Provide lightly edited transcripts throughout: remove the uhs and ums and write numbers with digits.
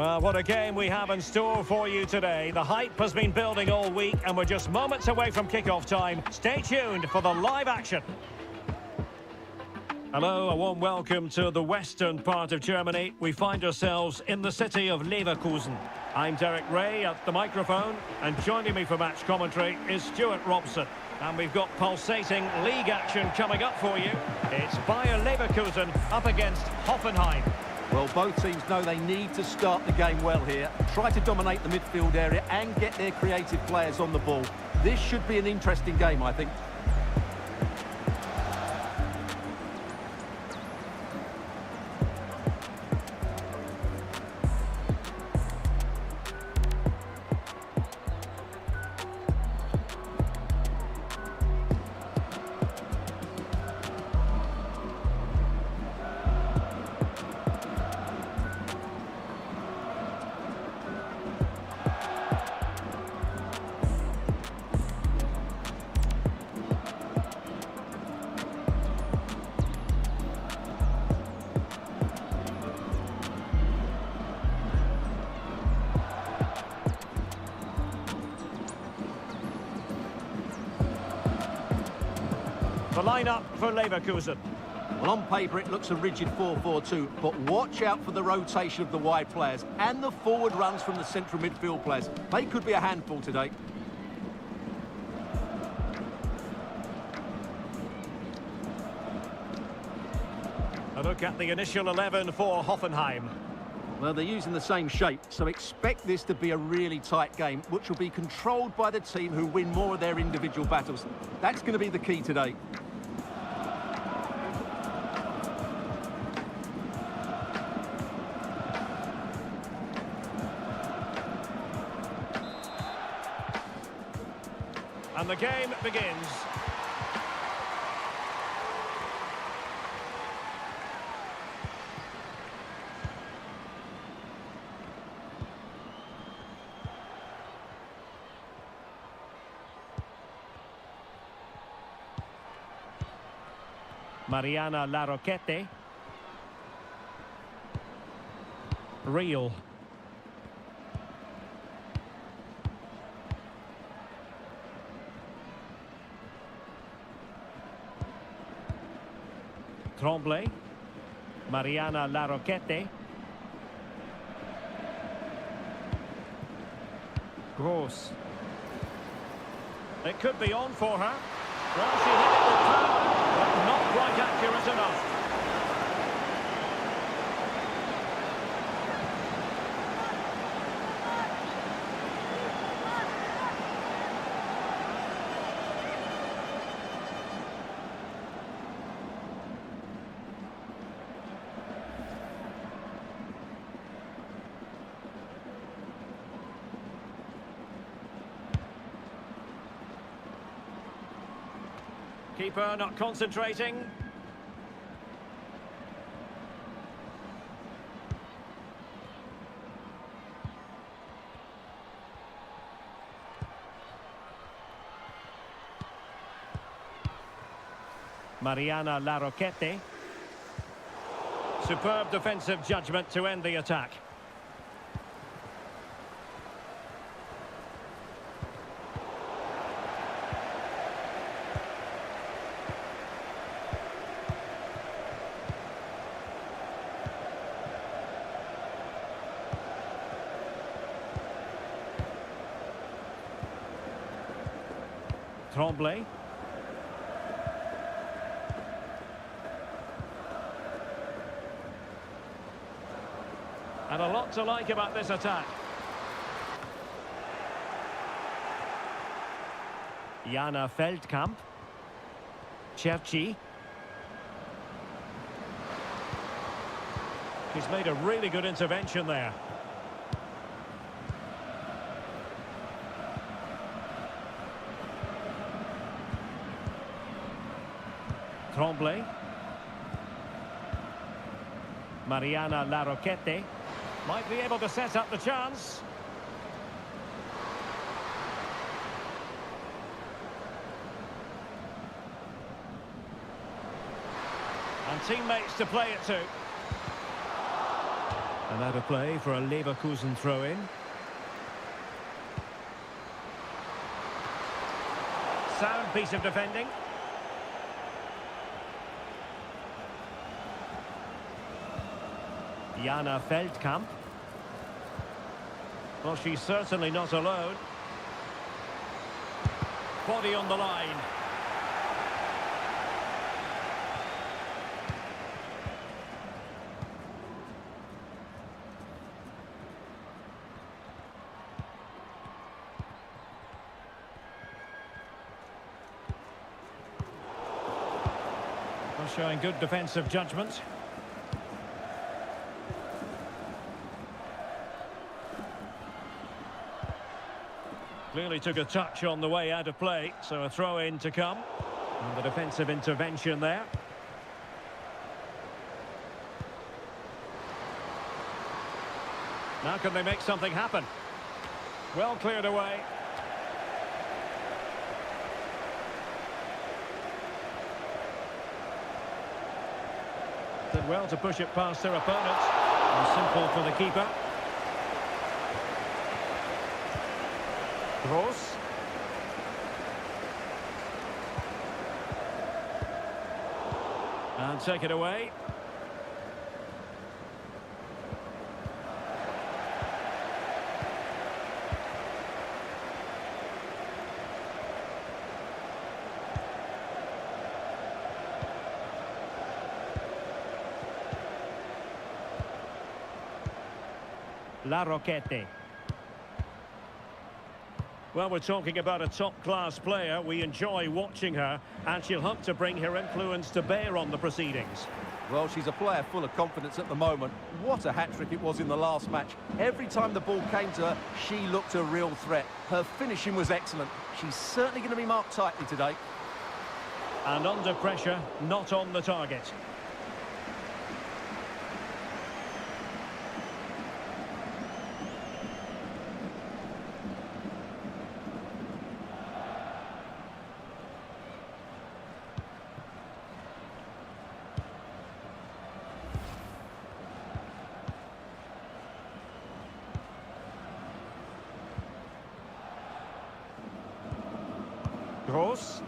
Well, what a game we have in store for you today. The hype has been building all week and we're just moments away from kick-off time. Stay tuned for the live action. Hello, a warm welcome to the western part of Germany. We find ourselves in the city of Leverkusen. I'm Derek Ray at the microphone, and joining me for match commentary is Stuart Robson. And we've got pulsating league action coming up for you. It's Bayer Leverkusen up against Hoffenheim. Well, both teams know they need to start the game well here. Try to dominate the midfield area and get their creative players on the ball. This should be an interesting game, I think. The lineup for Leverkusen. Well, on paper it looks a rigid 4-4-2, but watch out for the rotation of the wide players and the forward runs from the central midfield players. They could be a handful today. A look at the initial 11 for Hoffenheim. Well, they're using the same shape, so expect this to be a really tight game, which will be controlled by the team who win more of their individual battles. That's going to be the key today. And the game begins. Mariana Larroquette. Real. Tremblay. Mariana Larroquette. Gross. It could be on for her. Well, she hit it with power, but not quite accurate enough. Keeper not concentrating. Mariana Larroquette. Superb defensive judgment to end the attack. Tremblay. And a lot to like about this attack. Jana Feldkamp. Cherchi. He's made a really good intervention there. Tremblay. Mariana Larroquette might be able to set up the chance. And teammates to play it to. And out of play for a Leverkusen throw-in. Sound piece of defending. Jana Feldkamp. Well, she's certainly not alone. Body on the line. Well, showing good defensive judgment. Clearly took a touch on the way out of play, so a throw-in to come. And the defensive intervention there. Now can they make something happen? Well cleared away. Did well to push it past their opponent. And simple for the keeper. Gross. And take it away. La Roquette. Well, we're talking about a top-class player. We enjoy watching her, and she'll hope to bring her influence to bear on the proceedings. Well, she's a player full of confidence at the moment. What a hat-trick it was in the last match. Every time the ball came to her, she looked a real threat. Her finishing was excellent. She's certainly going to be marked tightly today. And under pressure, not on the target. Gross.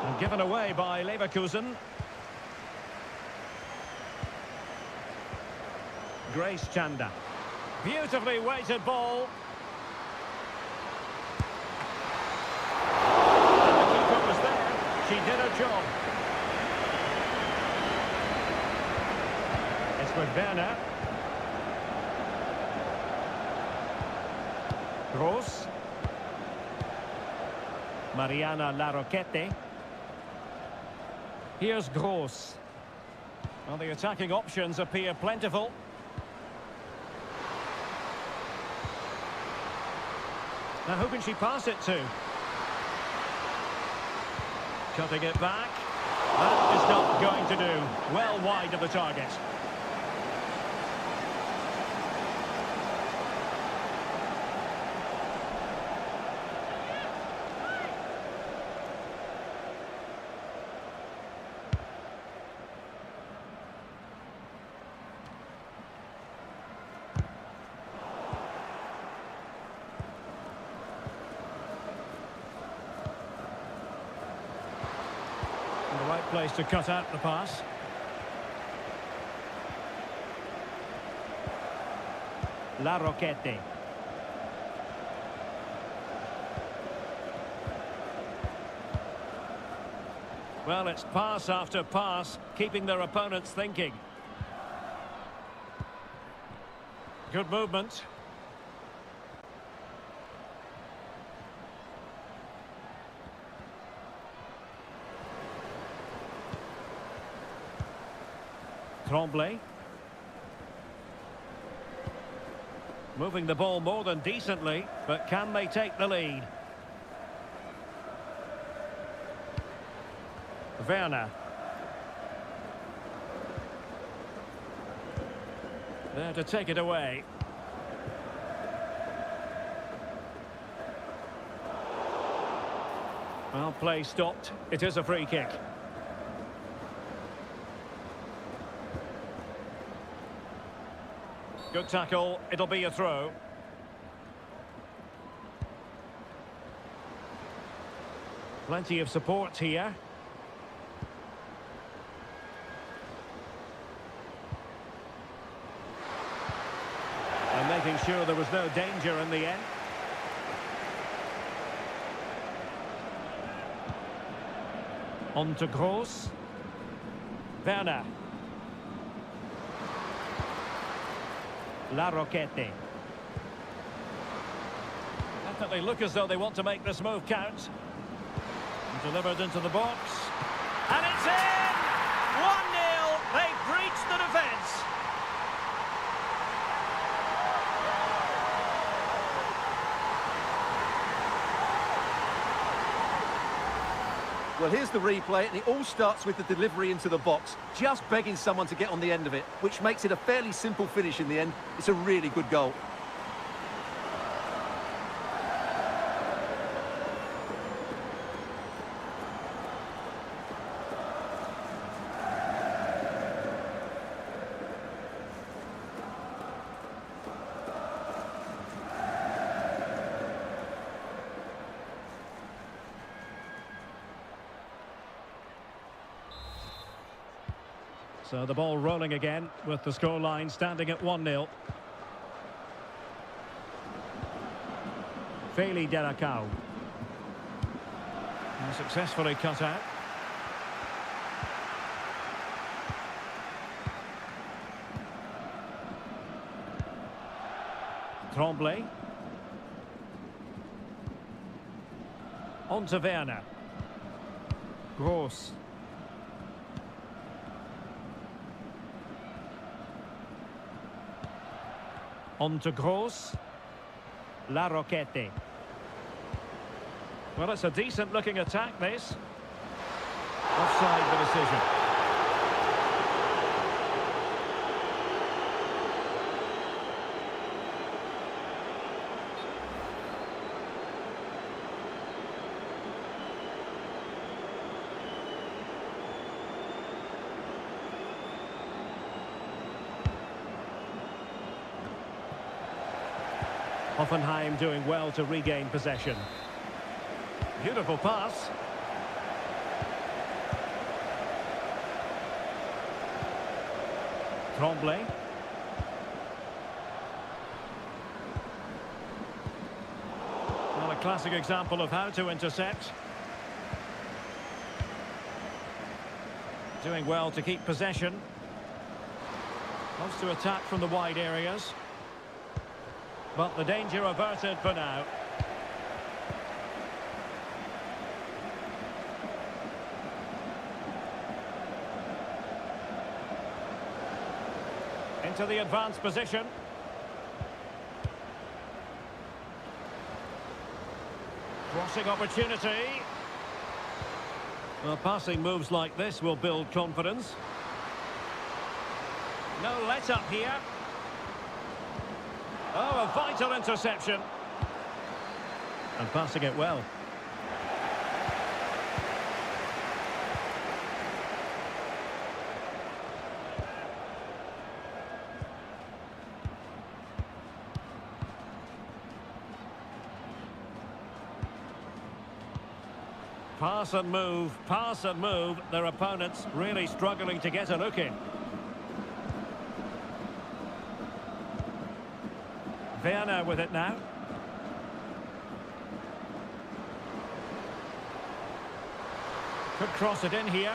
And given away by Leverkusen. Grace Chanda. Beautifully weighted ball. And the keeper was there. She did her job. With Werner. Gross. Mariana La Roquette. Here's Gross. Well, the attacking options appear plentiful. Now, who can she pass it to? Cutting it back. That is not going to do. Well wide of the target. The right place to cut out the pass. La Roquette. Well, it's pass after pass, keeping their opponents thinking. Good movement. Tremblay. Moving the ball more than decently, but can they take the lead? Werner. There to take it away. Well, play stopped. It is a free kick. Good tackle. It'll be a throw. Plenty of support here. And making sure there was no danger in the end. On to Gross. Werner. La Roquette. Definitely look as though they want to make this move count. Delivered into the box. And it's in! 1-0. They've breached the defence. Well, here's the replay, and it all starts with the delivery into the box. Just begging someone to get on the end of it, which makes it a fairly simple finish in the end. It's a really good goal. So the ball rolling again with the scoreline standing at 1-0. Feli Deracau. Successfully cut out. Tremblay. On to Werner. Gross. On to Gross. La Roquette. Well, it's a decent-looking attack, this. Offside the decision. Hoffenheim doing well to regain possession. Beautiful pass. Tremblay. Well, a classic example of how to intercept. Doing well to keep possession. Wants to attack from the wide areas. But the danger averted for now. Into the advanced position. Crossing opportunity. Well, passing moves like this will build confidence. No let-up here. Oh, a vital interception. And passing it well. Pass and move. Their opponents really struggling to get a look in. Werner with it now. Could cross it in here.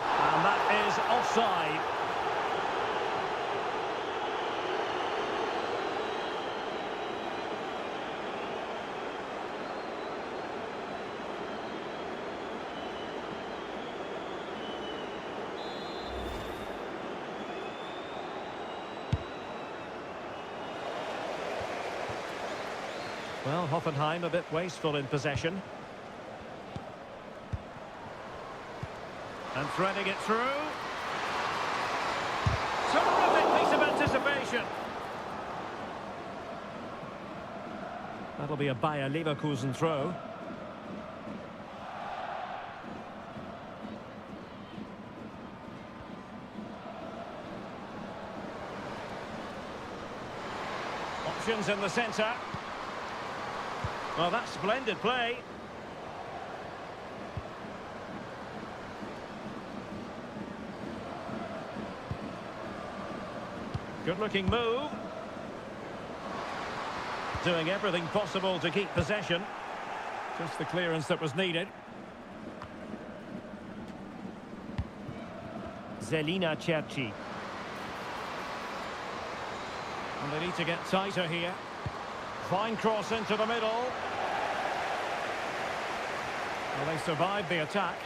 And that is offside. Well, Hoffenheim a bit wasteful in possession. And threading it through. Terrific piece of anticipation. That'll be a Bayer Leverkusen throw. Options in the centre. Well, that's splendid play. Good-looking move. Doing everything possible to keep possession. Just the clearance that was needed. Zelina Cerci. And they need to get tighter here. Fine cross into the middle. Well, they survived the attack.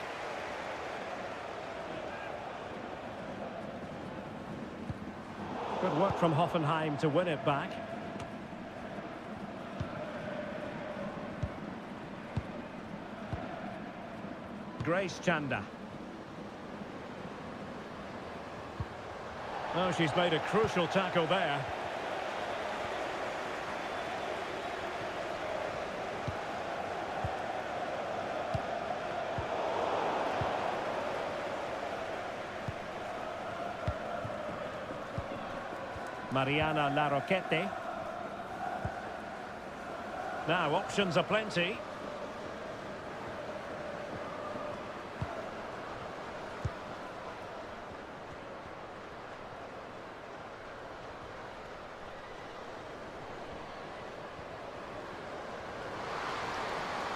Good work from Hoffenheim to win it back. Grace Chanda. Oh, she's made a crucial tackle there. Mariana Larroquette. Now, options are plenty.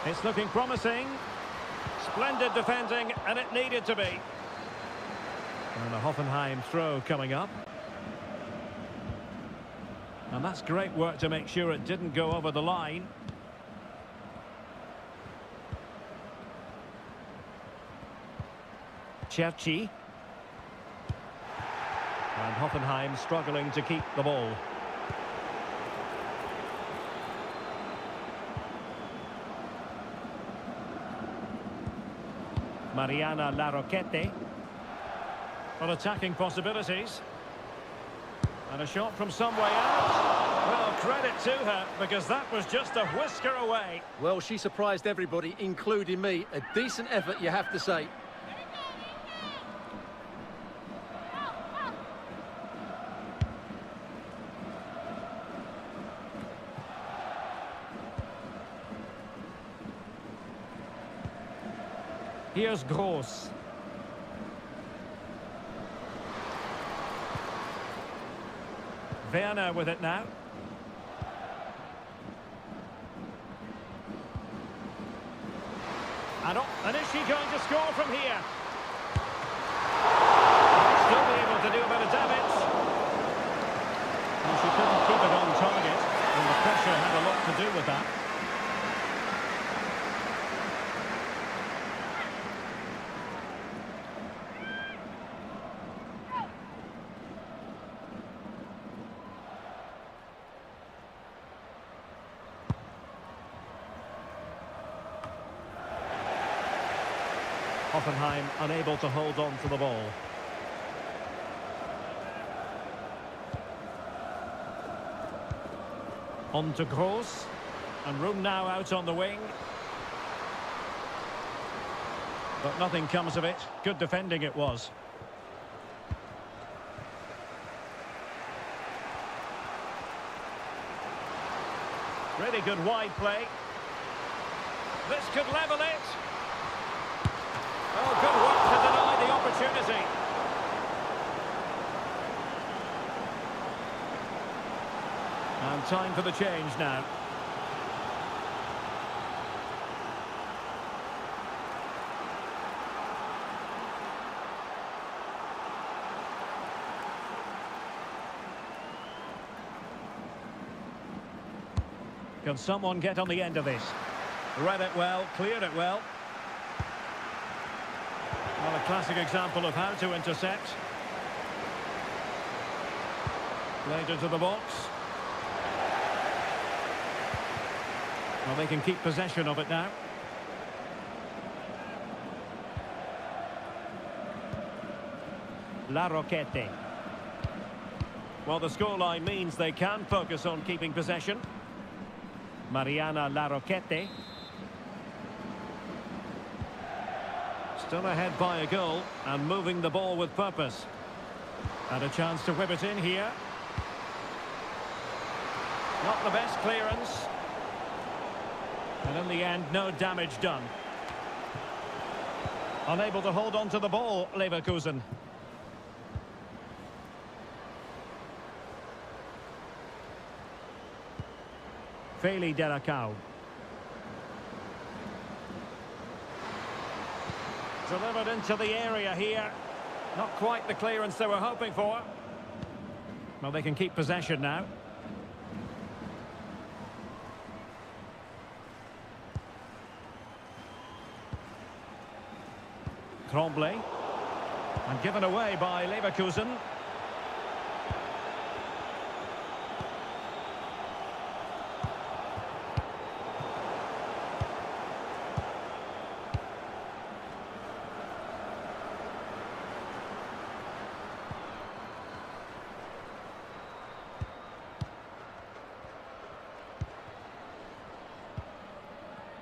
It's looking promising. Splendid defending, and it needed to be. And a Hoffenheim throw coming up. And that's great work to make sure it didn't go over the line. Cerci. And Hoffenheim struggling to keep the ball. Mariana Larroquette. Well, attacking possibilities. And a shot from some way out. Well, credit to her, because that was just a whisker away. Well, she surprised everybody, including me. A decent effort, you have to say. Here's Gross. Werner with it now. And is she going to score from here? Still be able to do a bit of damage. And she couldn't keep it on target, and the pressure had a lot to do with that. Hoffenheim unable to hold on to the ball. On to Gross. And room now out on the wing. But nothing comes of it. Good defending it was. Really good wide play. This could level it. Oh, good work to deny the opportunity. And time for the change now. Can someone get on the end of this? Read it well, cleared it well. Well, a classic example of how to intercept. Played into the box. Well, they can keep possession of it now. Larroquette. Well, the scoreline means they can focus on keeping possession. Mariana Larroquette. Still ahead by a goal and moving the ball with purpose. And a chance to whip it in here. Not the best clearance. And in the end, no damage done. Unable to hold on to the ball, Leverkusen. Feli Delacau. Delivered into the area here. Not quite the clearance they were hoping for. Well, they can keep possession now. Tremblay. And given away by Leverkusen.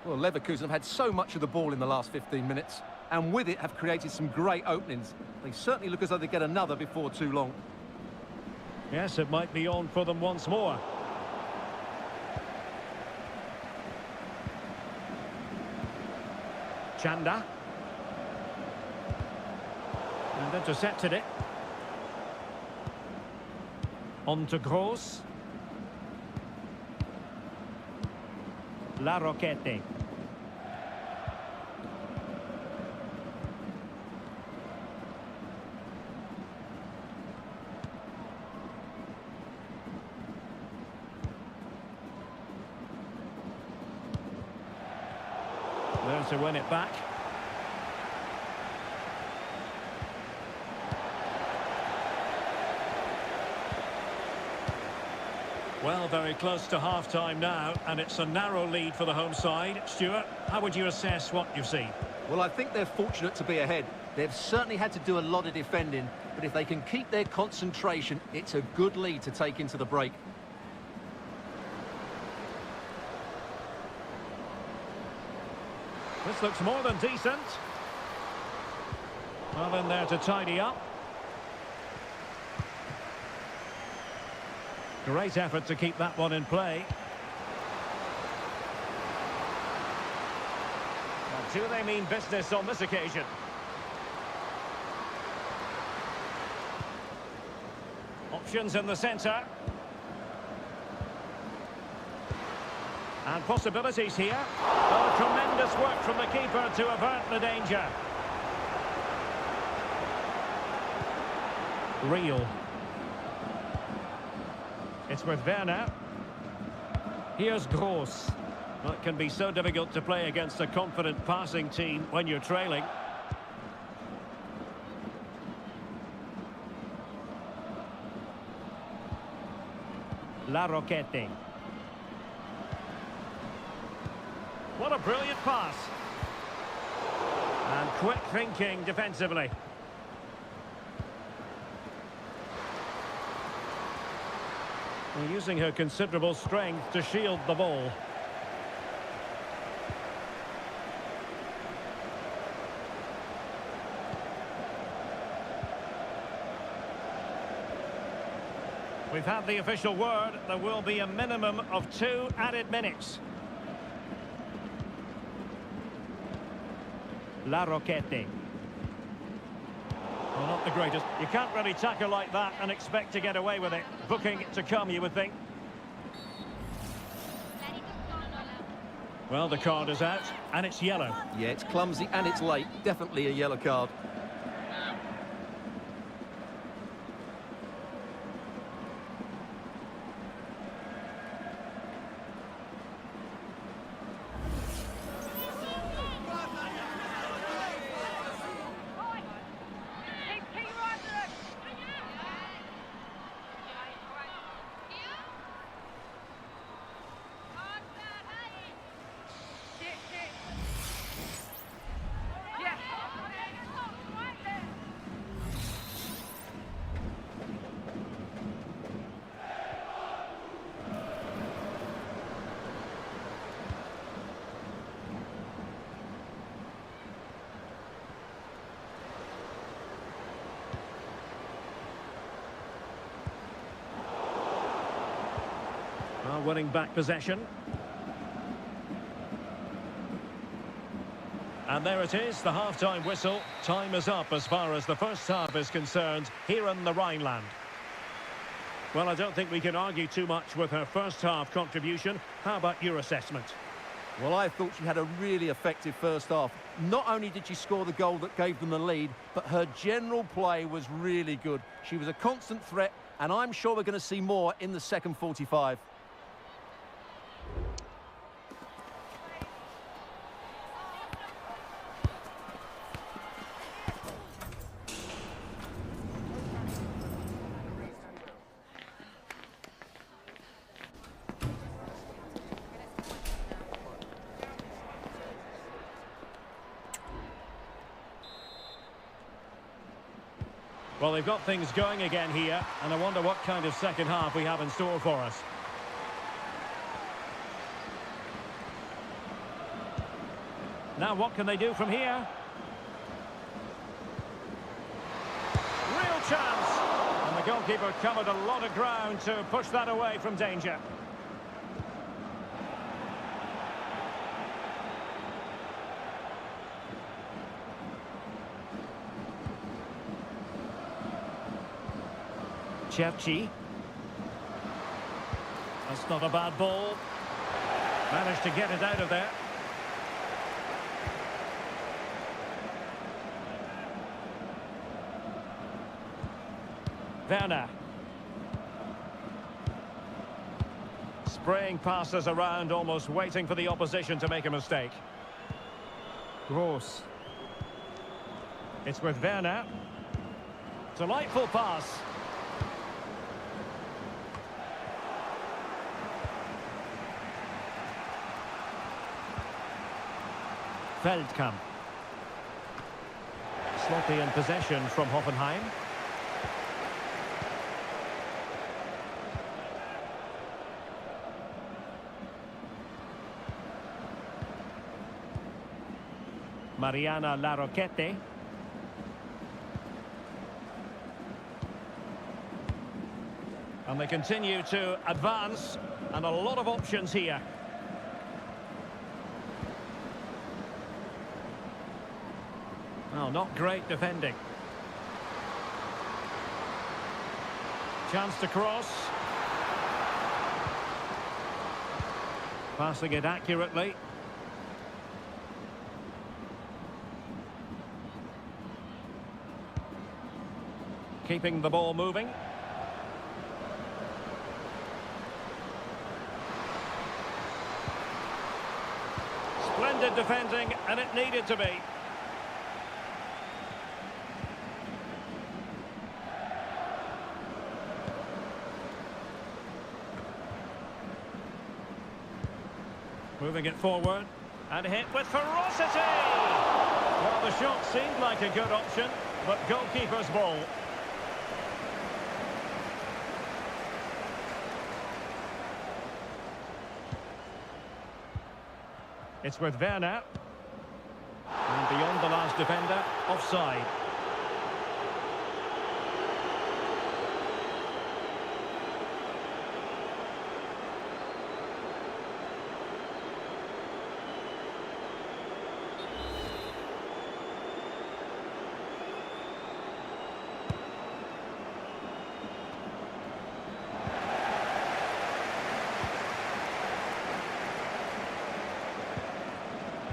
Well, Leverkusen have had so much of the ball in the last 15 minutes, and with it have created some great openings. They certainly look as though they get another before too long. Yes, it might be on for them once more. Chanda. And intercepted it. On to Gross. Larroquette. There to win it back. Well, very close to half-time now, and it's a narrow lead for the home side. Stuart, how would you assess what you've seen? Well, I think they're fortunate to be ahead. They've certainly had to do a lot of defending, but if they can keep their concentration, it's a good lead to take into the break. This looks more than decent. Well, in there to tidy up. Great effort to keep that one in play. Now, do they mean business on this occasion? Options in the centre. And possibilities here. Oh, tremendous work from the keeper to avert the danger. Real. It's with Werner. Here's Gross. Well, it can be so difficult to play against a confident passing team when you're trailing. Larroquette. What a brilliant pass. And quick thinking defensively. And using her considerable strength to shield the ball. We've had the official word. There will be a minimum of 2 added minutes. Larroquette. Well, not the greatest. You can't really tackle like that and expect to get away with it. Booking it to come, you would think. Well, the card is out, and it's yellow. Yeah, it's clumsy and it's late. Definitely a yellow card. Winning back possession. And there it is, the half-time whistle. Time is up as far as the first half is concerned here in the Rhineland. Well, I don't think we can argue too much with her first half contribution. How about your assessment? Well, I thought she had a really effective first half. Not only did she score the goal that gave them the lead, but her general play was really good. She was a constant threat, and I'm sure we're going to see more in the second 45. Well, they've got things going again here, and I wonder what kind of second half we have in store for us. Now, what can they do from here? Real chance! And the goalkeeper covered a lot of ground to push that away from danger. Cherchi. That's not a bad ball. Managed to get it out of there. Werner. Spraying passes around, almost waiting for the opposition to make a mistake. Gross. It's with Werner. Delightful pass. Feldkamp. Sloppy in possession from Hoffenheim. Mariana Larroquette. And they continue to advance, and a lot of options here. Well, not great defending. Chance to cross. Passing it accurately. Keeping the ball moving. Splendid defending, and it needed to be. Moving it forward, and hit with ferocity! Well, the shot seemed like a good option, but goalkeeper's ball. It's with Werner. And beyond the last defender, offside.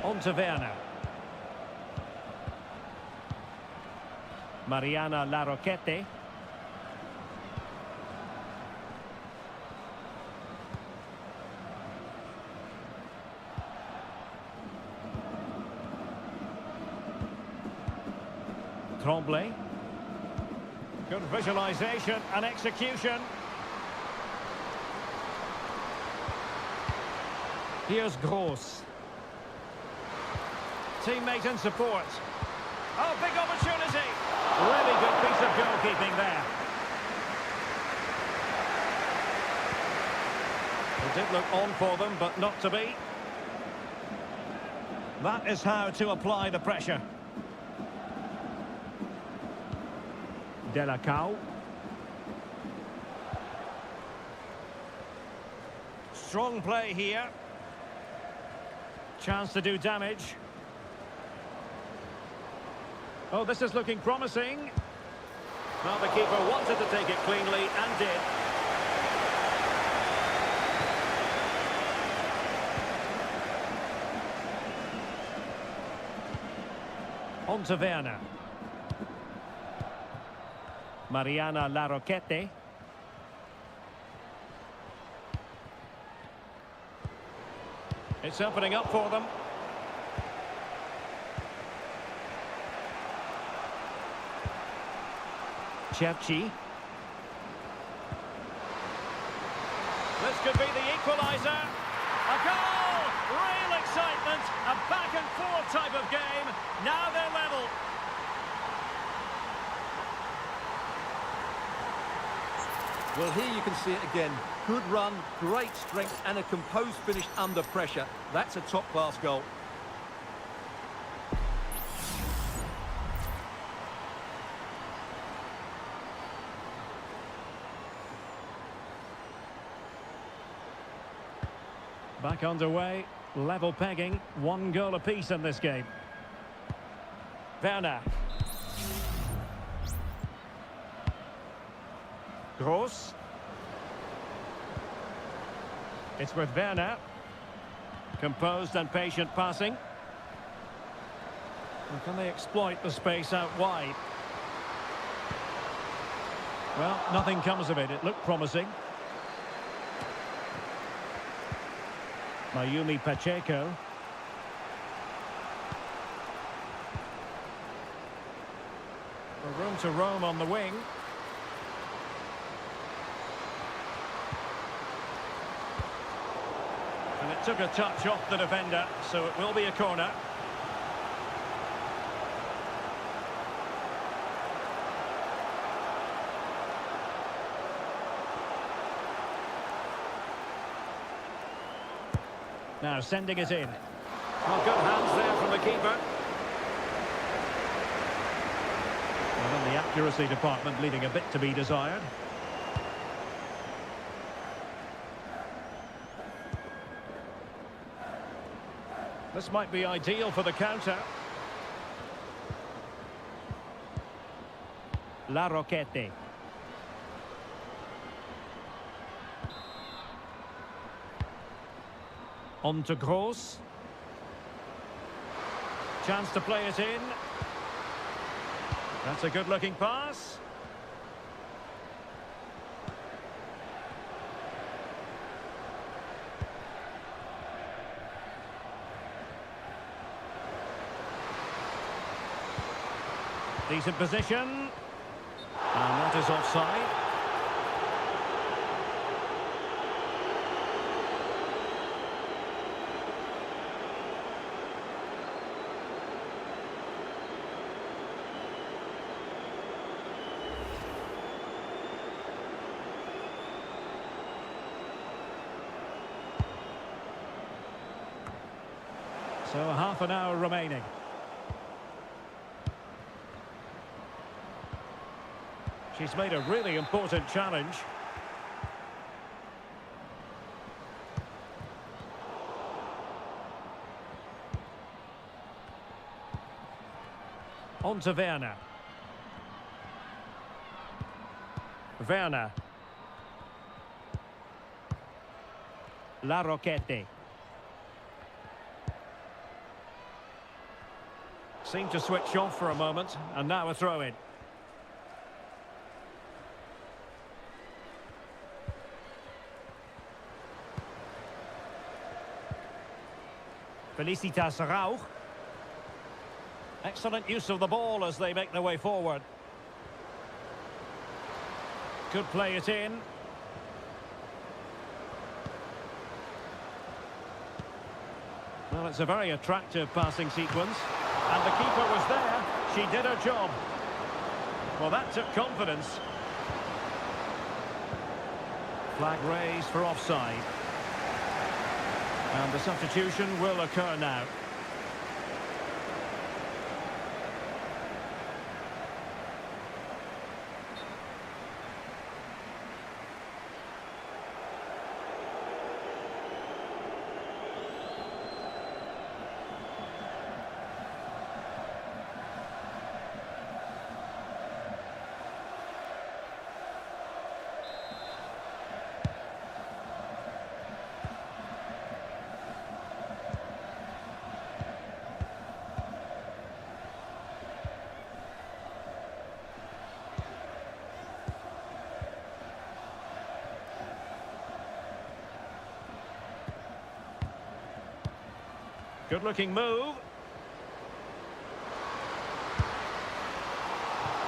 On to Werner. Mariana Larroquette. Tremblay. Good visualization and execution. Here's Gross. Teammate in support. Oh, big opportunity. Really good piece of goalkeeping there. It did look on for them, but not to be. That is how to apply the pressure. Delacau. Strong play here. Chance to do damage. Oh, this is looking promising. Well, the keeper wanted to take it cleanly and did. On to Werner. Mariana Larroquette. It's opening up for them. Cherchi. This could be the equaliser. A goal! Real excitement. A back and forth type of game. Now they're level. Well, here you can see it again. Good run, great strength, and a composed finish under pressure. That's a top-class goal. Back underway, level pegging, 1 goal apiece in this game. Werner. Gross. It's with Werner. Composed and patient passing. And can they exploit the space out wide? Well, nothing comes of it. It looked promising. Mayumi Pacheco. Room to roam on the wing. And it took a touch off the defender, so it will be a corner. Now sending it in. Well, good hands there from the keeper. Well, in the accuracy department, leaving a bit to be desired. This might be ideal for the counter. Larroquette. On to Gross. Chance to play it in. That's a good-looking pass. Decent position. And that is offside. So half an hour remaining. She's made a really important challenge. On to Werner. Werner. Larroquette. Seemed to switch off for a moment, and now a throw-in. Felicitas Rauch. Excellent use of the ball as they make their way forward. Could play it in. Well, it's a very attractive passing sequence. And the keeper was there. She did her job. Well, that took confidence. Flag raised for offside. And the substitution will occur now. Good-looking move.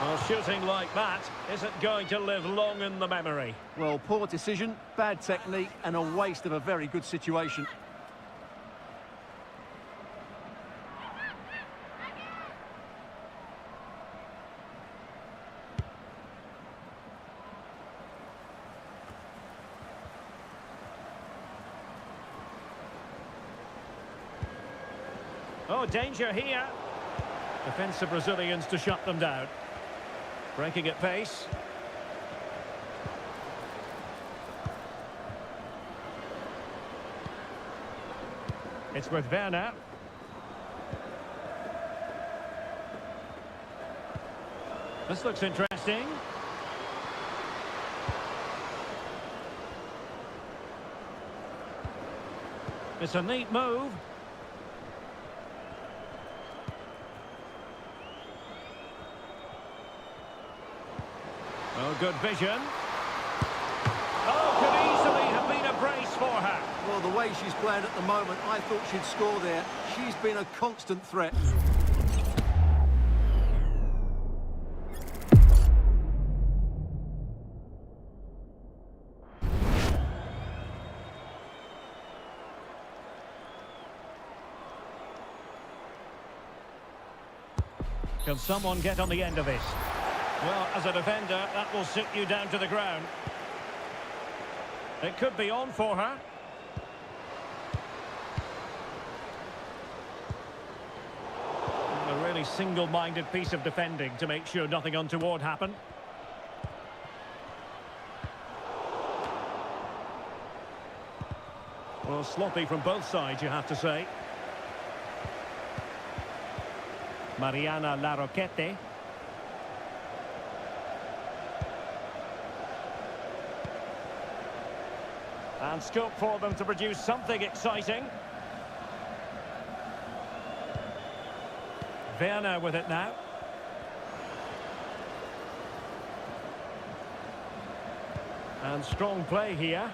Well, shooting like that isn't going to live long in the memory. Well, poor decision, bad technique, and a waste of a very good situation. Oh, danger here. Defensive Brazilians to shut them down. Breaking at pace. It's with Werner. This looks interesting. It's a neat move. Oh, good vision. Oh, could easily have been a brace for her. Well, the way she's playing at the moment, I thought she'd score there. She's been a constant threat. Can someone get on the end of this? Well, as a defender, that will sit you down to the ground. It could be on for her. A really single-minded piece of defending to make sure nothing untoward happened. Well, sloppy from both sides, you have to say. Mariana Larroquette. And scope for them to produce something exciting. Werner with it now. And strong play here.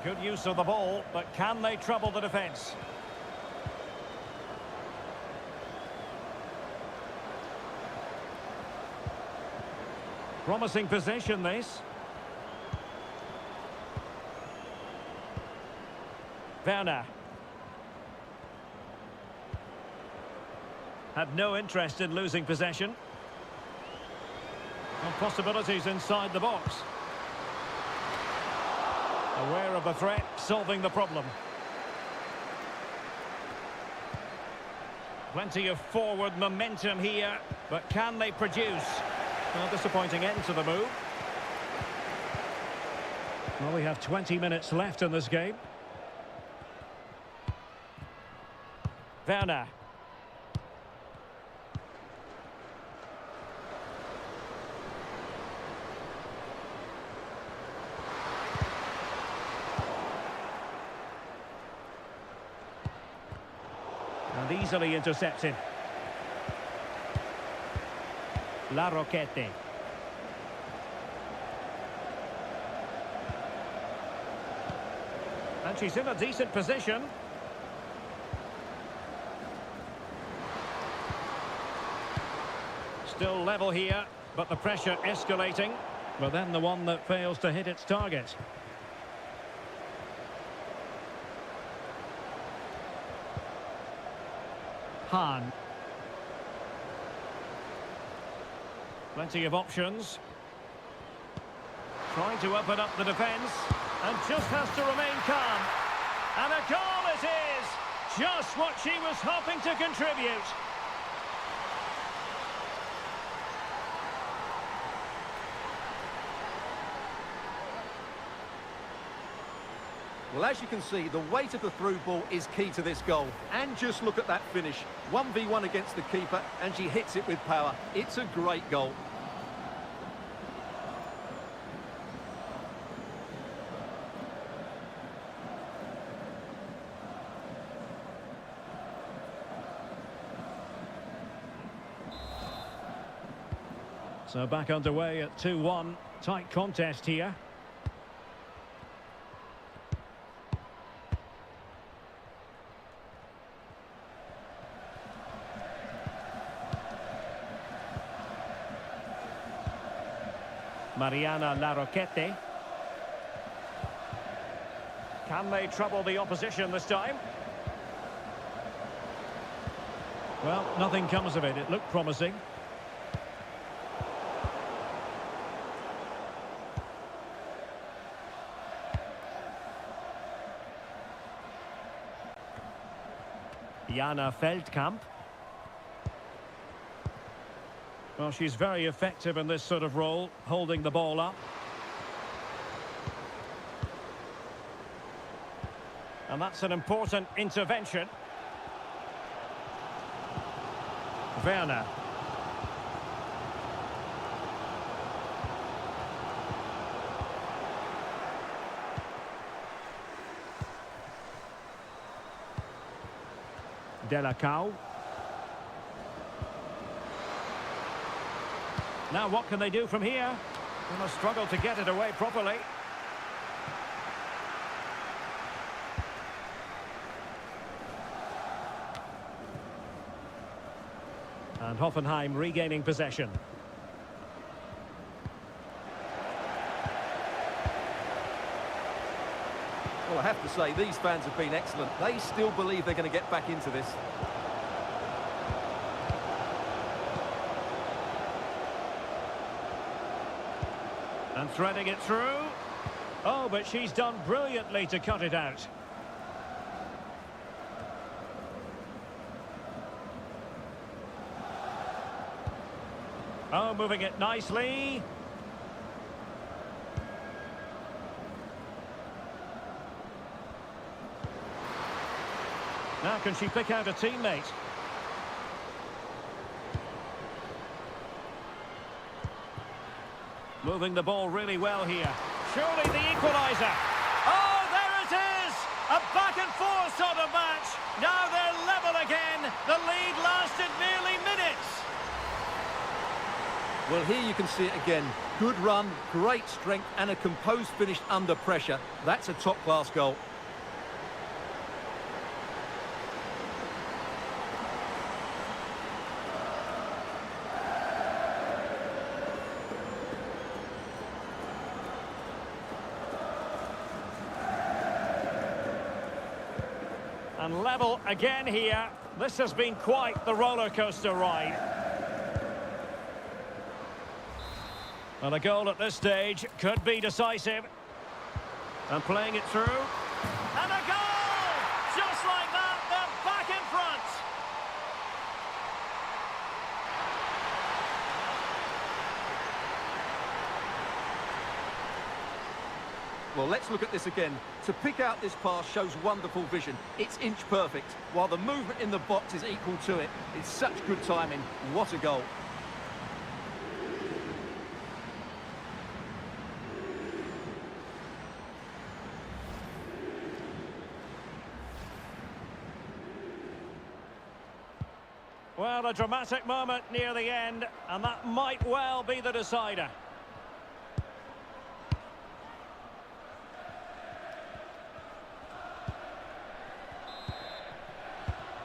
Good use of the ball, but can they trouble the defence? Promising possession, this. Werner. Had no interest in losing possession. And possibilities inside the box. Aware of the threat, solving the problem. Plenty of forward momentum here, but can they produce? Well, disappointing end to the move. Well, we have 20 minutes left in this game. Werner. And easily intercepted. Larroquette. And she's in a decent position. Still level here, but the pressure escalating. But then the one that fails to hit its target. Hahn. Plenty of options. Trying to open up the defence. And just has to remain calm. And a goal it is! Just what she was hoping to contribute. Well, as you can see, the weight of the through ball is key to this goal. And just look at that finish. 1v1 against the keeper, and she hits it with power. It's a great goal. So back underway at 2-1. Tight contest here. Mariana Larroquette. Can they trouble the opposition this time? Well, nothing comes of it. It looked promising. Jana Feldkamp. Well, she's very effective in this sort of role, holding the ball up. And that's an important intervention. Werner. Delacau. Now what can they do from here? Gonna struggle to get it away properly. And Hoffenheim regaining possession. Well, I have to say, these fans have been excellent. They still believe they're going to get back into this. And threading it through. Oh, but she's done brilliantly to cut it out. Oh, moving it nicely. Now can she pick out a teammate? Moving the ball really well here. Surely the equaliser. Oh, there it is! A back and forth sort of match. Now they're level again. The lead lasted nearly minutes. Well, here you can see it again. Good run, great strength, and a composed finish under pressure. That's a top-class goal. And level again here. This has been quite the roller coaster ride. Well, a goal at this stage could be decisive. And playing it through. And a goal! Just like that, they're back in front. Well, let's look at this again. To pick out this pass shows wonderful vision. It's inch perfect, while the movement in the box is equal to it. It's such good timing. What a goal. Well, a dramatic moment near the end, and that might well be the decider.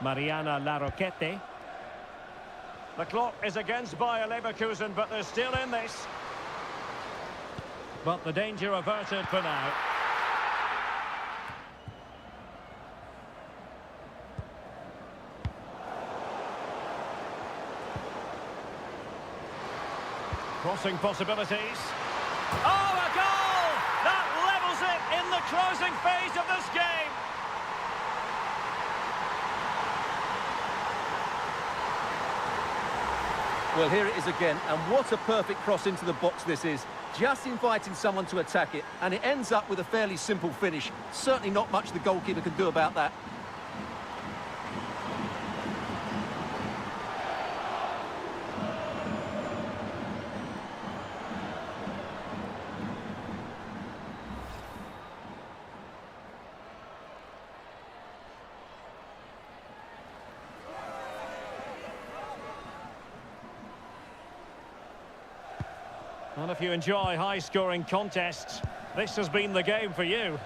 Mariana Larroquette. The clock is against Bayer Leverkusen, but they're still in this. But the danger averted for now. Crossing possibilities. Oh, a goal! That levels it in the closing phase of this game. Well, here it is again, and what a perfect cross into the box this is. Just inviting someone to attack it, and it ends up with a fairly simple finish. Certainly not much the goalkeeper can do about that. Well, if you enjoy high-scoring contests, this has been the game for you.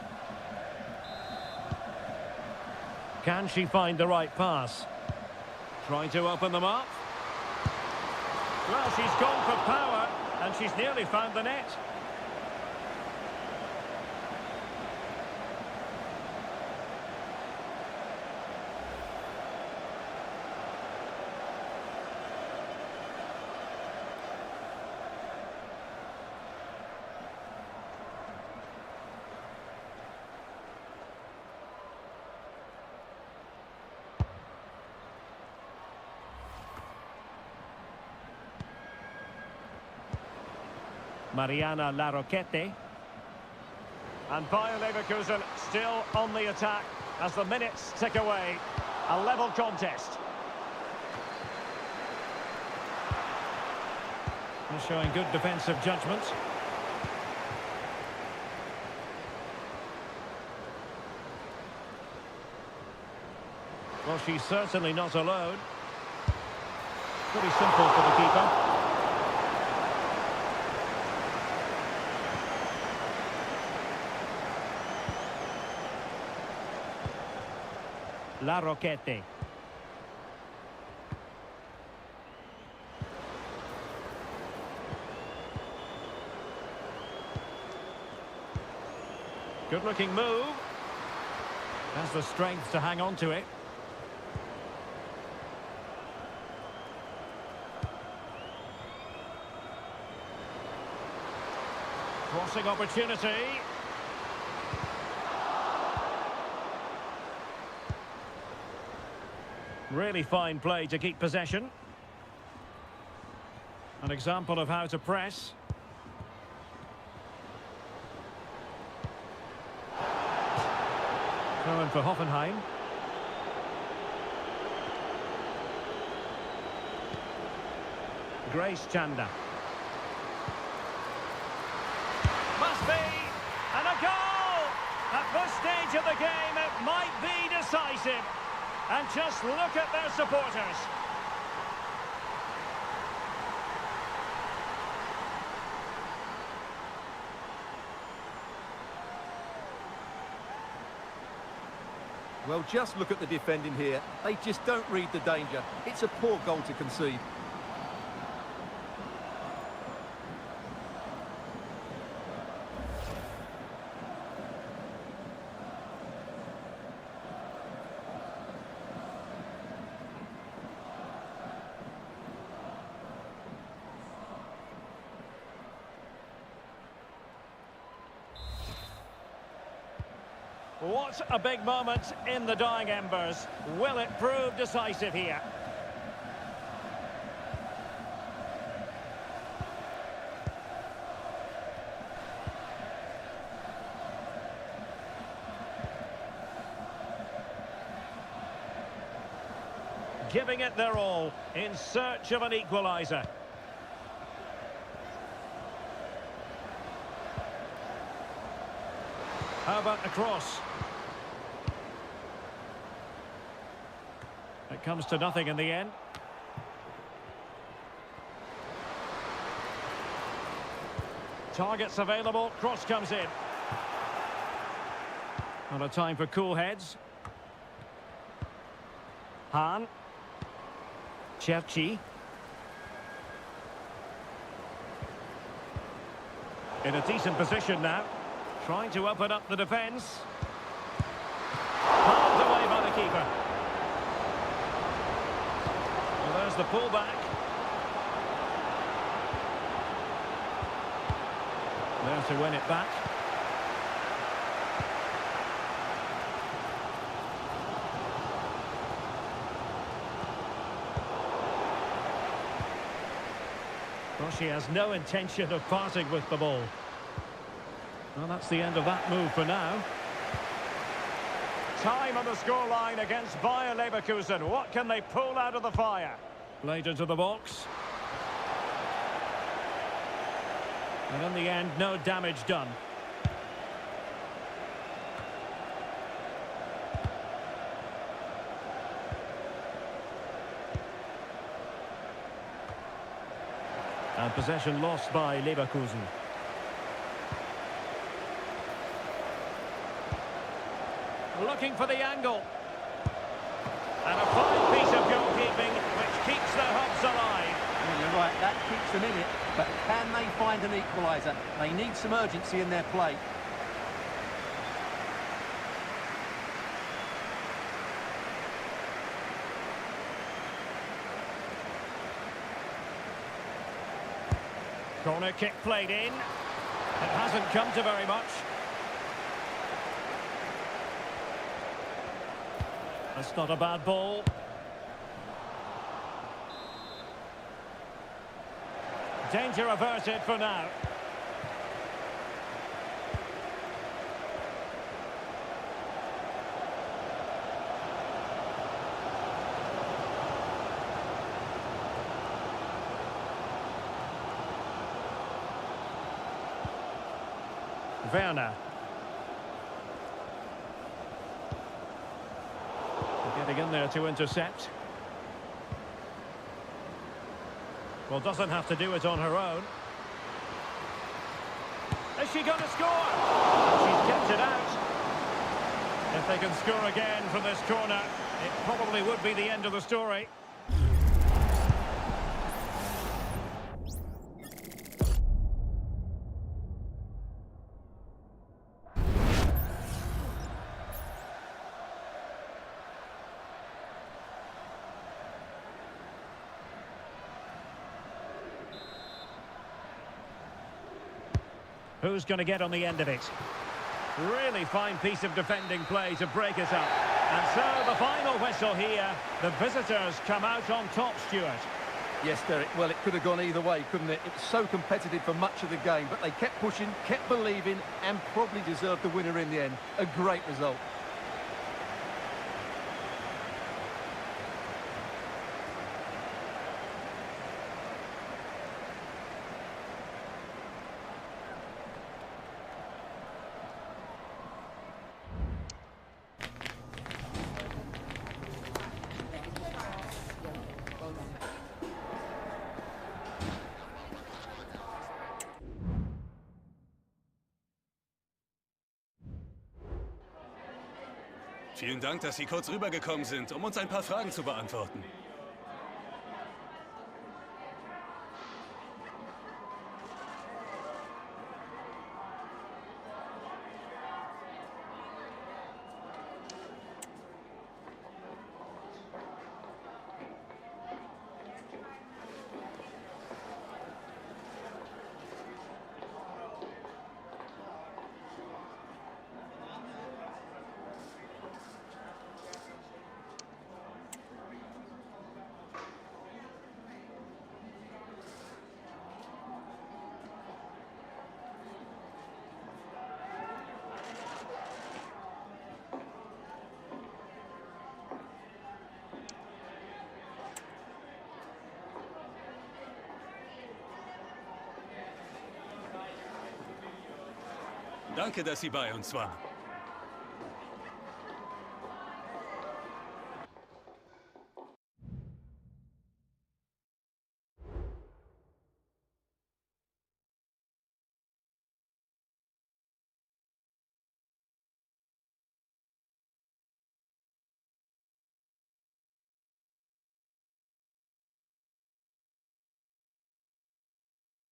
Can she find the right pass? Trying to open them up. Well, she's gone for power, And she's nearly found the net. Mariana Larroquette. And Bayer Leverkusen still on the attack as the minutes tick away. A level contest. They're showing good defensive judgment. Well, she's certainly not alone. Pretty simple for the keeper. Larroquette. Good-looking move. Has the strength to hang on to it. Crossing opportunity. Really fine play to keep possession. An example of how to press. Going for Hoffenheim. Grace Chanda. Must be! And a goal! At this stage of the game, it might be decisive. And just look at their supporters. Well, just look at the defending here. They just don't read the danger. It's a poor goal to concede. What a big moment in the dying embers. Will it prove decisive here? Giving it their all in search of an equaliser. How about the cross? It comes to nothing in the end. Targets available, cross comes in. Not a time for cool heads. Hahn. Cherchi. In a decent position now. Trying to open up the defence. Palmed away by the keeper. Well, there's the pullback. There to win it back. Well, she has no intention of parting with the ball. Well, that's the end of that move for now. Time on the scoreline against Bayer Leverkusen. What can they pull out of the fire? Played into the box. And in the end, no damage done. And possession lost by Leverkusen. Looking for the angle. And a fine piece of goalkeeping which keeps their hopes alive. You're right, that keeps them in it. but can they find an equaliser? They need some urgency in their play. Corner kick played in. It hasn't come to very much. That's not a bad ball. Danger averted for now. Werner. Getting in there to intercept. Well, doesn't have to do it on her own. Is she going to score? She's kept it out. If they can score again from this corner, it probably would be the end of the story. Who's going to get on the end of it? Really fine piece of defending play to break it up. And so the final whistle here. The visitors come out on top, Stuart. Yes, Derek, well, it could have gone either way, couldn't it? It was so competitive for much of the game, but they kept pushing, kept believing, and probably deserved the winner in the end. A great result. Vielen Dank, dass Sie kurz rübergekommen sind, um uns ein paar Fragen zu beantworten. Danke, dass Sie bei uns waren.